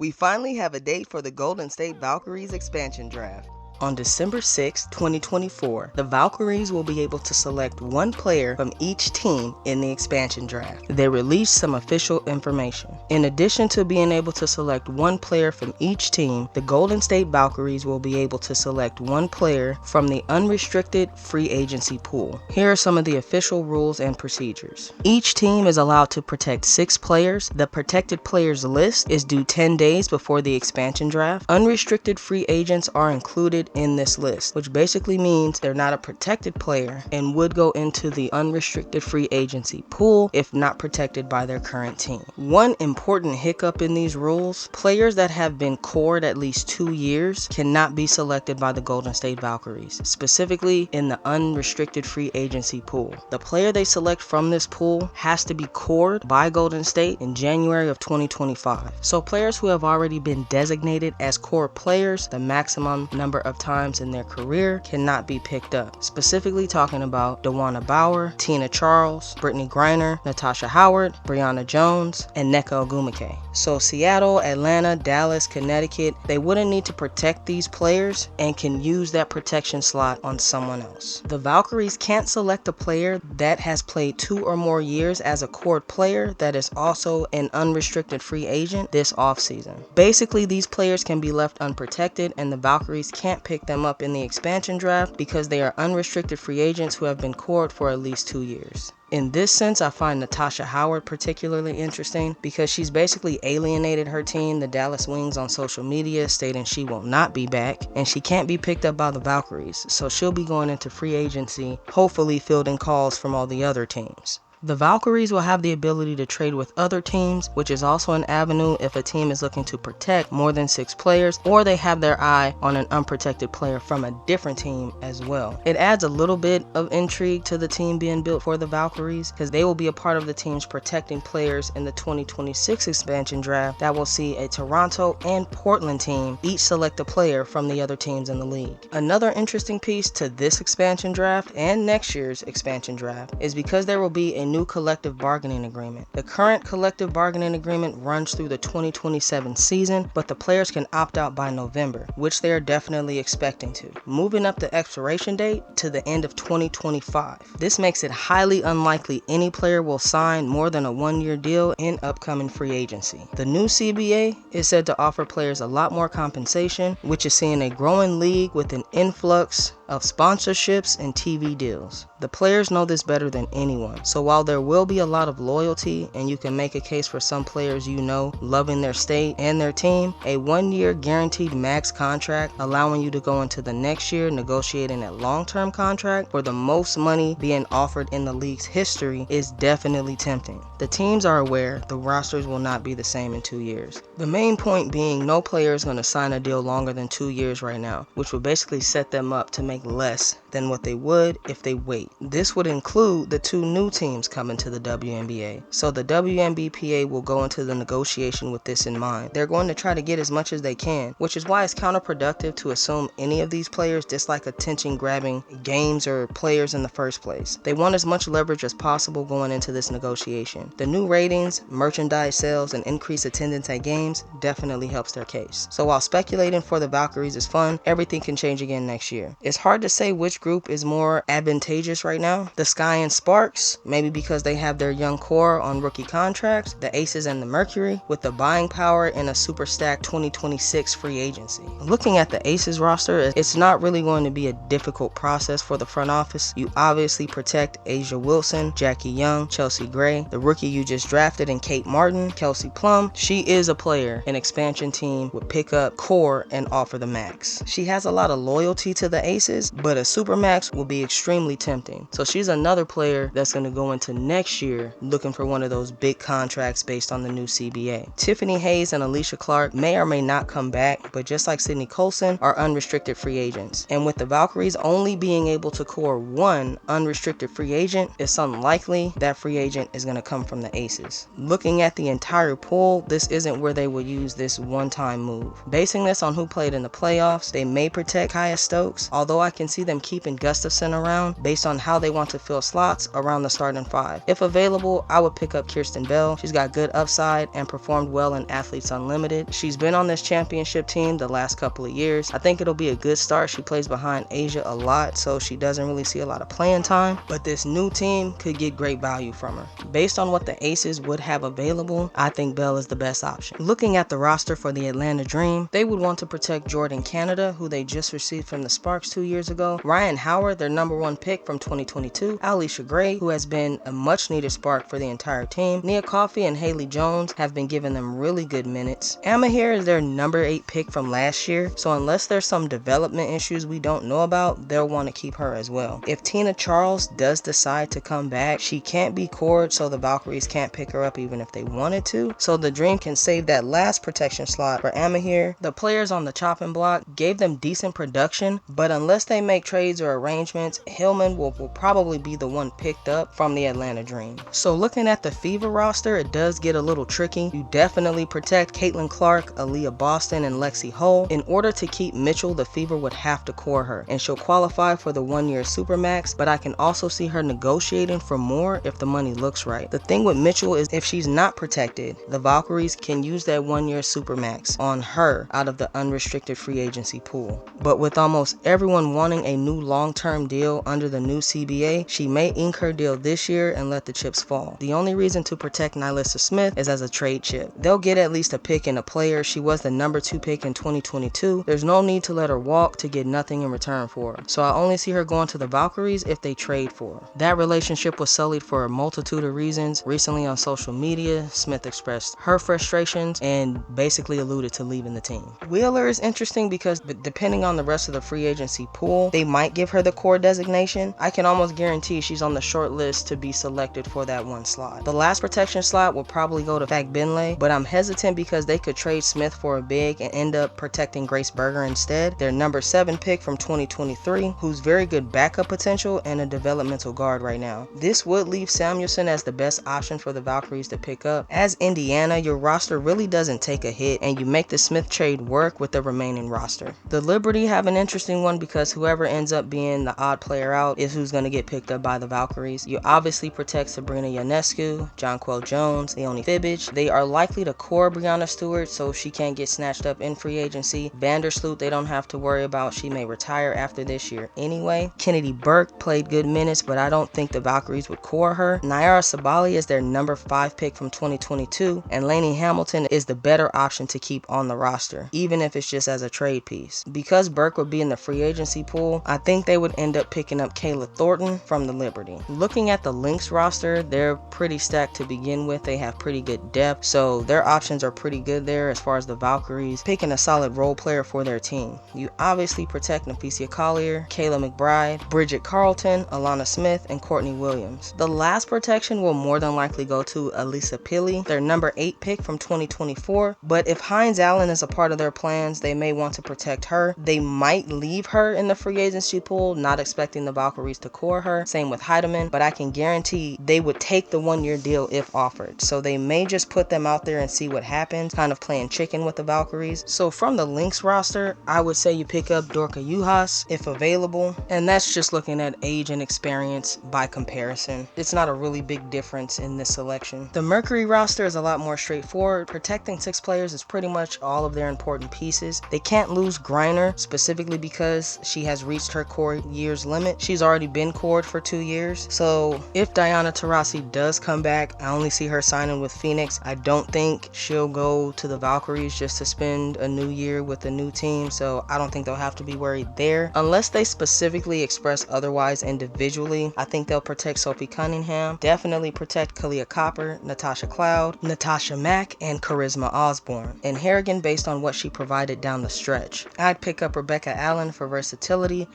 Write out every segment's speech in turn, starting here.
We finally have a date for the Golden State Valkyries expansion draft. On December 6, 2024, the Valkyries will be able to select one player from each team in the expansion draft. They released some official information. In addition to being able to select one player from each team, the Golden State Valkyries will be able to select one player from the unrestricted free agency pool. Here are some of the official rules and procedures. Each team is allowed to protect 6 players. The protected players list is due 10 days before the expansion draft. Unrestricted free agents are included in this list, which basically means they're not a protected player and would go into the unrestricted free agency pool if not protected by their current team. One important hiccup in these rules: players that have been cored at least 2 years cannot be selected by the Golden State Valkyries, specifically in the unrestricted free agency pool. The player they select from this pool has to be cored by Golden State in January of 2025. So players who have already been designated as core players, the maximum number of times in their career, cannot be picked up. Specifically talking about Dawana Bauer, Tina Charles, Brittany Griner, Natasha Howard, Brianna Jones, and Nneka Ogwumike. So Seattle, Atlanta, Dallas, Connecticut, they wouldn't need to protect these players and can use that protection slot on someone else. The Valkyries can't select a player that has played 2 or more years as a cored player that is also an unrestricted free agent this offseason. Basically, these players can be left unprotected and the Valkyries can't pick them up in the expansion draft because they are unrestricted free agents who have been cored for at least 2 years. In this sense, I find Natasha Howard particularly interesting because she's basically alienated her team, the Dallas Wings, on social media, stating she will not be back and she can't be picked up by the Valkyries, so she'll be going into free agency, hopefully fielding calls from all the other teams. The Valkyries will have the ability to trade with other teams, which is also an avenue if a team is looking to protect more than 6 players or they have their eye on an unprotected player from a different team as well. It adds a little bit of intrigue to the team being built for the Valkyries because they will be a part of the teams protecting players in the 2026 expansion draft that will see a Toronto and Portland team each select a player from the other teams in the league. Another interesting piece to this expansion draft and next year's expansion draft is because there will be a new collective bargaining agreement. The current collective bargaining agreement runs through the 2027 season, but the players can opt out by November, which they are definitely expecting to, moving up the expiration date to the end of 2025. This makes it highly unlikely any player will sign more than a 1-year deal in upcoming free agency. The new CBA is said to offer players a lot more compensation, which is seeing a growing league with an influx of sponsorships and TV deals. The players know this better than anyone, so while there will be a lot of loyalty and you can make a case for some players loving their state and their team, a 1-year guaranteed max contract allowing you to go into the next year negotiating a long-term contract for the most money being offered in the league's history is definitely tempting. The teams are aware the rosters will not be the same in 2 years. The main point being no player is going to sign a deal longer than 2 years right now, which will basically set them up to make less than what they would if they wait. This would include the 2 new teams coming to the WNBA. So the WNBPA will go into the negotiation with this in mind. They're going to try to get as much as they can, which is why it's counterproductive to assume any of these players dislike attention-grabbing games or players in the first place. They want as much leverage as possible going into this negotiation. The new ratings, merchandise sales, and increased attendance at games definitely helps their case. So while speculating for the Valkyries is fun, everything can change again next year. It's hard to say which group is more advantageous right now. The Sky and Sparks, maybe because they have their young core on rookie contracts, the Aces and the Mercury, with the buying power in a super stacked 2026 free agency. Looking at the Aces roster, it's not really going to be a difficult process for the front office. You obviously protect Asia Wilson, Jackie Young, Chelsea Gray, the rookie you just drafted, and Kate Martin. Kelsey Plum, she is a player an expansion team would pick up, core, and offer the max. She has a lot of loyalty to the Aces, but a supermax will be extremely tempting. So she's another player that's going to go into next year looking for one of those big contracts based on the new CBA. Tiffany Hayes and Alicia Clark may or may not come back, but just like Sydney Colson, are unrestricted free agents. And with the Valkyries only being able to core 1 unrestricted free agent, it's unlikely that free agent is going to come from the Aces. Looking at the entire pool, this isn't where they will use this one-time move. Basing this on who played in the playoffs, they may protect Kaya Stokes, although I can see them keeping Gustafson around based on how they want to fill slots around the starting 5. If available, I would pick up Kirsten Bell. She's got good upside and performed well in Athletes Unlimited. She's been on this championship team the last couple of years. I think it'll be a good start. She plays behind Asia a lot, so she doesn't really see a lot of playing time, but this new team could get great value from her. Based on what the Aces would have available, I think Bell is the best option. Looking at the roster for the Atlanta Dream, they would want to protect Jordan Canada, who they just received from the Sparks 2 years ago, Ryan Howard, their #1 pick from 2022, Alicia Gray, who has been a much needed spark for the entire team, Nia Coffey and Haley Jones have been giving them really good minutes. Amahir is their #8 pick from last year, so unless there's some development issues we don't know about, they'll want to keep her as well. If Tina Charles does decide to come back, she can't be cored, so the Valkyries can't pick her up even if they wanted to, so the Dream can save that last protection slot for Amahir. The players on the chopping block gave them decent production, but unless they make trades or arrangements, Hillman will probably be the one picked up from the Atlanta Dream. So looking at the Fever roster, it does get a little tricky. You definitely protect Caitlin Clark, Aaliyah Boston, and Lexi Hull. In order to keep Mitchell, the Fever would have to core her, and she'll qualify for the 1-year Supermax, but I can also see her negotiating for more if the money looks right. The thing with Mitchell is if she's not protected, the Valkyries can use that 1-year Supermax on her out of the unrestricted free agency pool. But with almost everyone wanting a new long-term deal under the new CBA, she may ink her deal this year and let the chips fall. The only reason to protect Nylissa Smith is as a trade chip. They'll get at least a pick and a player. She was the #2 pick in 2022. There's no need to let her walk to get nothing in return for her. So I only see her going to the Valkyries if they trade for her. That relationship was sullied for a multitude of reasons. Recently on social media, Smith expressed her frustrations and basically alluded to leaving the team. Wheeler is interesting because depending on the rest of the free agency pool, they might give her the core designation. I can almost guarantee she's on the short list to be selected for that one slot. The last protection slot will probably go to Fagbinley, but I'm hesitant because they could trade Smith for a big and end up protecting Grace Berger instead, their #7 pick from 2023, who's very good backup potential and a developmental guard right now. This would leave Samuelson as the best option for the Valkyries to pick up. As Indiana, your roster really doesn't take a hit, and you make the Smith trade work with the remaining roster. The Liberty have an interesting one because whoever ends up being the odd player out is who's going to get picked up by the Valkyries. You obviously protect Sabrina Ionescu, Jonquel Jones, Leonie Fibbage. They are likely to core Breanna Stewart so she can't get snatched up in free agency. Vandersloot they don't have to worry about. She may retire after this year anyway. Kennedy Burke played good minutes, but I don't think the Valkyries would core her. Nyara Sabali is their #5 pick from 2022, and Lainey Hamilton is the better option to keep on the roster, even if it's just as a trade piece. Because Burke would be in the free agency pool, I think they would end up picking up Kayla Thornton from the Liberty. Looking at the Lynx roster, they're pretty stacked to begin with. They have pretty good depth, so their options are pretty good there as far as the Valkyries picking a solid role player for their team. You obviously protect Naphesia Collier, Kayla McBride, Bridget Carlton, Alana Smith, and Courtney Williams. The last protection will more than likely go to Elisa Pili, their #8 pick from 2024, but if Hines Allen is a part of their plans, they may want to protect her. They might leave her in the free agency pool, not expecting the Valkyries to core her. Same with Heidemann, but I can guarantee they would take the 1-year deal if offered. So they may just put them out there and see what happens, kind of playing chicken with the Valkyries. So from the Lynx roster, I would say you pick up Dorka Juhas if available, and that's just looking at age and experience by comparison. It's not a really big difference in this selection. The Mercury roster is a lot more straightforward. Protecting 6 players is pretty much all of their important pieces. They can't lose Griner, specifically because she has reached her core years limit. She's already been cored for 2 years. So if Diana Taurasi does come back, I only see her signing with Phoenix. I don't think she'll go to the Valkyries just to spend a new year with a new team, so I don't think they'll have to be worried there. Unless they specifically express otherwise individually, I think they'll protect Sophie Cunningham, definitely protect Kalia Copper, Natasha Cloud, Natasha Mack, and Charisma Osborne, and Harrigan based on what she provided down the stretch. I'd pick up Rebecca Allen for versatility.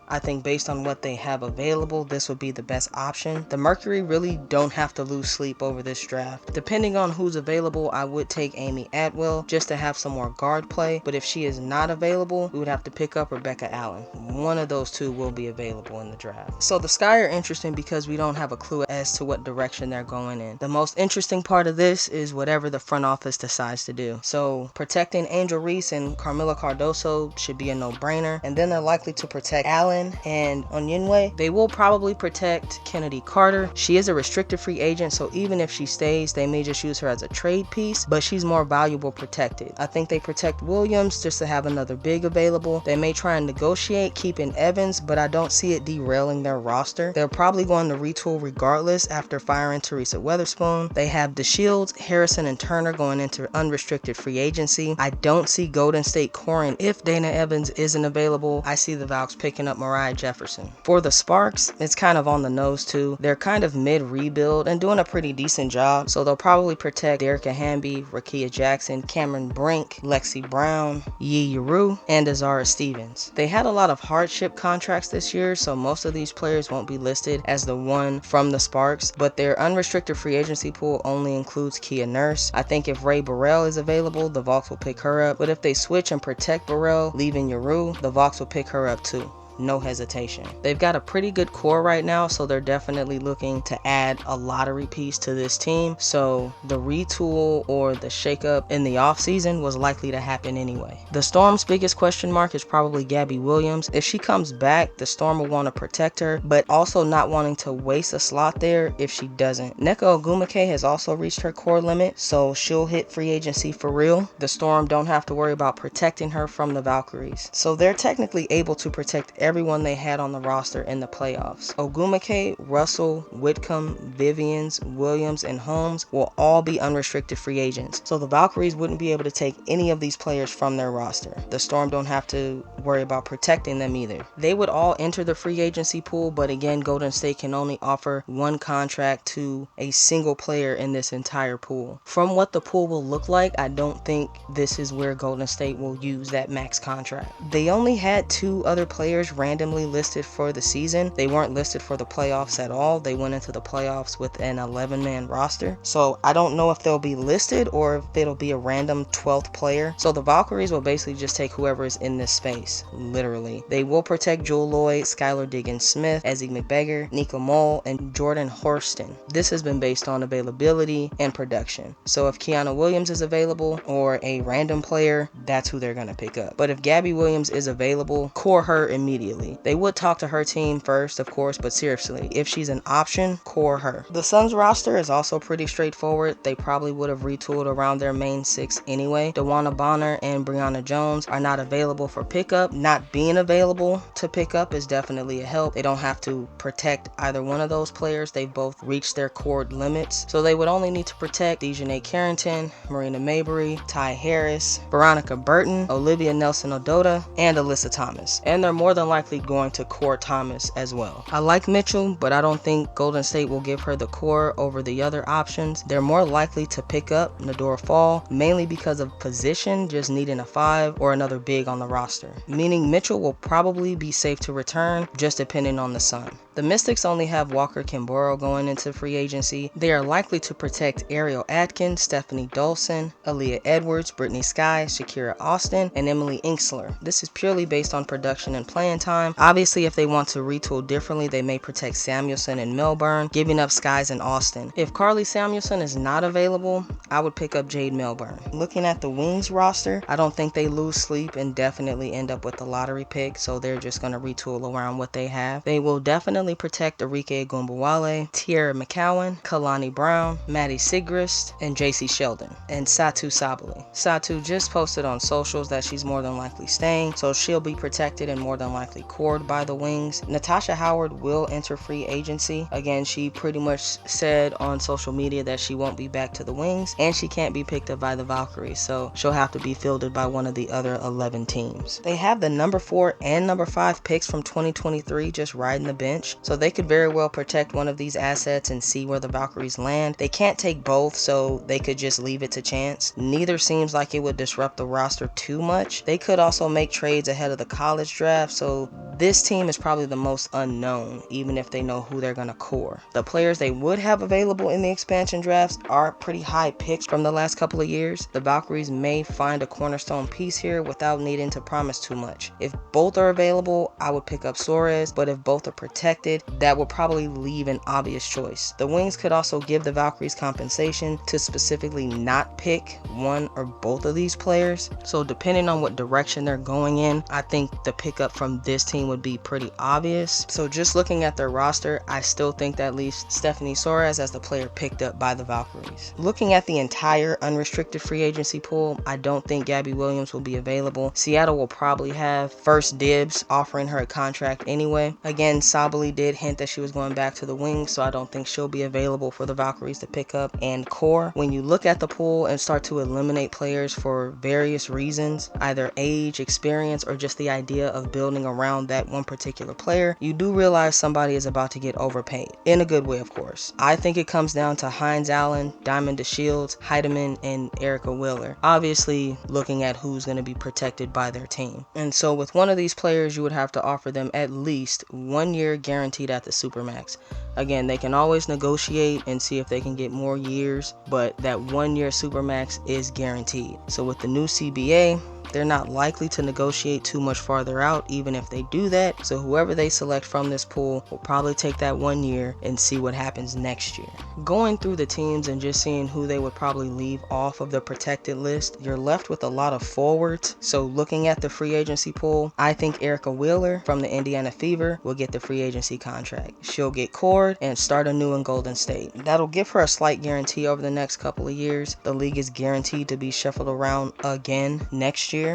I think based on what they have available, this would be the best option. The Mercury really don't have to lose sleep over this draft. Depending on who's available, I would take Amy Atwell just to have some more guard play, but if she is not available, we would have to pick up Rebecca Allen. One of those two will be available in the draft. So the Sky are interesting because we don't have a clue as to what direction they're going in. The most interesting part of this is whatever the front office decides to do. So protecting Angel Reese and Carmilla Cardoso should be a no-brainer, and then they're likely to protect Allen Allen and Onyenwe. They will probably protect Kennedy Carter. She is a restricted free agent, so even if she stays, they may just use her as a trade piece, but she's more valuable protected. I think they protect Williams just to have another big available. They may try and negotiate keeping Evans, but I don't see it derailing their roster. They're probably going to retool regardless after firing Teresa Weatherspoon. They have DeShields, Harrison, and Turner going into unrestricted free agency. I don't see Golden State coring if Dana Evans isn't available. I see the Valks picking up Mariah Jefferson. For the Sparks, it's kind of on the nose too. They're kind of mid-rebuild and doing a pretty decent job, so they'll probably protect Derrica Hamby, Rakia Jackson, Cameron Brink, Lexi Brown, Yi Yuru, and Azara Stevens. They had a lot of hardship contracts this year, so most of these players won't be listed as the one from the Sparks, but their unrestricted free agency pool only includes Kia Nurse. I think if Ray Burrell is available, the Valks will pick her up, but if they switch and protect Burrell, leaving Yuru, the Valks will pick her up too. No hesitation. They've got a pretty good core right now, so they're definitely looking to add a lottery piece to this team. So the retool or the shakeup in the offseason was likely to happen anyway. The Storm's biggest question mark is probably Gabby Williams. If she comes back, the Storm will want to protect her, but also not wanting to waste a slot there if she doesn't. Nneka Ogwumike has also reached her core limit, so she'll hit free agency for real. The Storm don't have to worry about protecting her from the Valkyries. So they're technically able to protect everyone they had on the roster in the playoffs. Ogwumike, Russell, Whitcomb, Vivians, Williams, and Holmes will all be unrestricted free agents, so the Valkyries wouldn't be able to take any of these players from their roster. The Storm don't have to worry about protecting them either. They would all enter the free agency pool, but again, Golden State can only offer one contract to a single player in this entire pool. From what the pool will look like, I don't think this is where Golden State will use that max contract. They only had 2 other players randomly listed for the season. They weren't listed for the playoffs at all. They went into the playoffs with an 11-man roster. So I don't know if they'll be listed or if it'll be a random 12th player. So the Valkyries will basically just take whoever is in this space, literally. They will protect Jewel Lloyd, Skylar Diggins-Smith, Ezzie McBeggar, Nika Mole, and Jordan Horston. This has been based on availability and production. So if Kiana Williams is available or a random player, that's who they're going to pick up. But if Gabby Williams is available, core her immediately. They would talk to her team first, of course, but seriously, if she's an option, core her. The Suns roster is also pretty straightforward. They probably would have retooled around their main 6 anyway. DeWanna Bonner and Brianna Jones are not available for pickup. Not being available to pick up is definitely a help. They don't have to protect either one of those players. They've both reached their core limits, so they would only need to protect Dejanay Carrington, Marina Mabrey, Ty Harris, Veronica Burton, Olivia Nelson-Ododa, and Alyssa Thomas. And they're more than likely going to core Thomas as well. I like Mitchell, but I don't think Golden State will give her the core over the other options. They're more likely to pick up Nadora Fall, mainly because of position, just needing a 5 or another big on the roster. Meaning Mitchell will probably be safe to return, just depending on the Sun. The Mystics only have Walker Kimborough going into free agency. They are likely to protect Ariel Atkins, Stephanie Dolson, Aaliyah Edwards, Brittany Sky, Shakira Austin, and Emily Inksler. This is purely based on production and playing time. Obviously, if they want to retool differently, they may protect Samuelson and Melbourne, giving up Skies and Austin. If Carly Samuelson is not available, I would pick up Jade Melbourne. Looking at the Wings roster, I don't think they lose sleep and definitely end up with the lottery pick, so they're just going to retool around what they have. They will definitely protect Arike Gumbawale, Tierra McCowan, Kalani Brown, Maddie Sigrist, and JC Sheldon, and Satu Sabali. Satu just posted on socials that she's more than likely staying, so she'll be protected and more than likely cored by the Wings. Natasha Howard will enter free agency. Again, she pretty much said on social media that she won't be back to the Wings, and she can't be picked up by the Valkyries, so she'll have to be fielded by one of the other 11 teams. They have the number 4 and number 5 picks from 2023 just riding the bench, so they could very well protect one of these assets and see where the Valkyries land. They can't take both, so they could just leave it to chance. Neither seems like it would disrupt the roster too much. They could also make trades ahead of the college draft, so this team is probably the most unknown, even if they know who they're going to core. The players they would have available in the expansion drafts are pretty high picks from the last couple of years. The Valkyries may find a cornerstone piece here without needing to promise too much. If both are available, I would pick up Suarez, but if both are protected, that would probably leave an obvious choice. The Wings could also give the Valkyries compensation to specifically not pick one or both of these players, so depending on what direction they're going in, I think the pickup from this team team would be pretty obvious. So just looking at their roster, I still think that leaves Stephanie Soares as the player picked up by the Valkyries. Looking at the entire unrestricted free agency pool, I don't think Gabby Williams will be available. Seattle will probably have first dibs, offering her a contract anyway. Again, Sabally did hint that she was going back to the Wings, so I don't think she'll be available for the Valkyries to pick up. And core, when you look at the pool and start to eliminate players for various reasons, either age, experience, or just the idea of building around that one particular player, you do realize somebody is about to get overpaid. In a good way, of course. I think it comes down to Hines Allen, Diamond DeShields, Heidemann, and Erica Wheeler. Obviously, looking at who's going to be protected by their team. And so with one of these players, you would have to offer them at least 1 year guaranteed at the Supermax. Again, they can always negotiate and see if they can get more years, but that 1 year Supermax is guaranteed. So with the new CBA, they're not likely to negotiate too much farther out, even if they do that. So whoever they select from this pool will probably take that 1 year and see what happens next year. Going through the teams and just seeing who they would probably leave off of the protected list, you're left with a lot of forwards. So looking at the free agency pool, I think Erica Wheeler from the Indiana Fever will get the free agency contract. She'll get cored and start anew in Golden State. That'll give her a slight guarantee over the next couple of years. The league is guaranteed to be shuffled around again next year.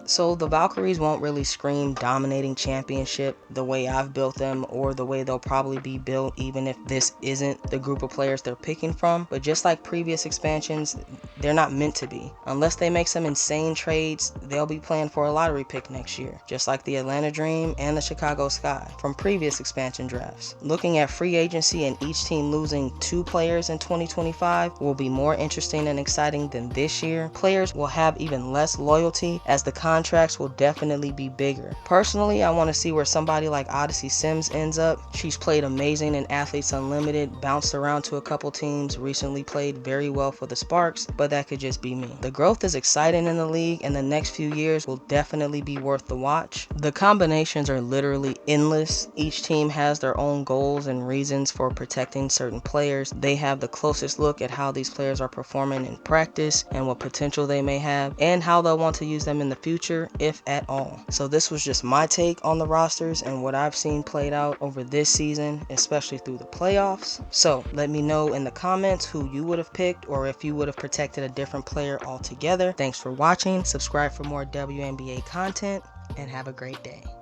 So the Valkyries won't really scream dominating championship the way I've built them, or the way they'll probably be built even if this isn't the group of players they're picking from. But just like previous expansions, they're not meant to be. Unless they make some insane trades, they'll be playing for a lottery pick next year, just like the Atlanta Dream and the Chicago Sky from previous expansion drafts. Looking at free agency and each team losing 2 players in 2025 will be more interesting and exciting than this year. Players will have even less loyalty, as the contracts will definitely be bigger. Personally, I want to see where somebody like Odyssey Sims ends up. She's played amazing in Athletes Unlimited, bounced around to a couple teams, recently played very well for the Sparks, but that could just be me. The growth is exciting in the league, and the next few years will definitely be worth the watch. The combinations are literally endless. Each team has their own goals and reasons for protecting certain players. They have the closest look at how these players are performing in practice and what potential they may have, and how they'll want to use them in the future, if at all. So this was just my take on the rosters and what I've seen played out over this season, especially through the playoffs. So let me know in the comments who you would have picked, or if you would have protected a different player altogether. Thanks for watching. Subscribe for more WNBA content, and have a great day.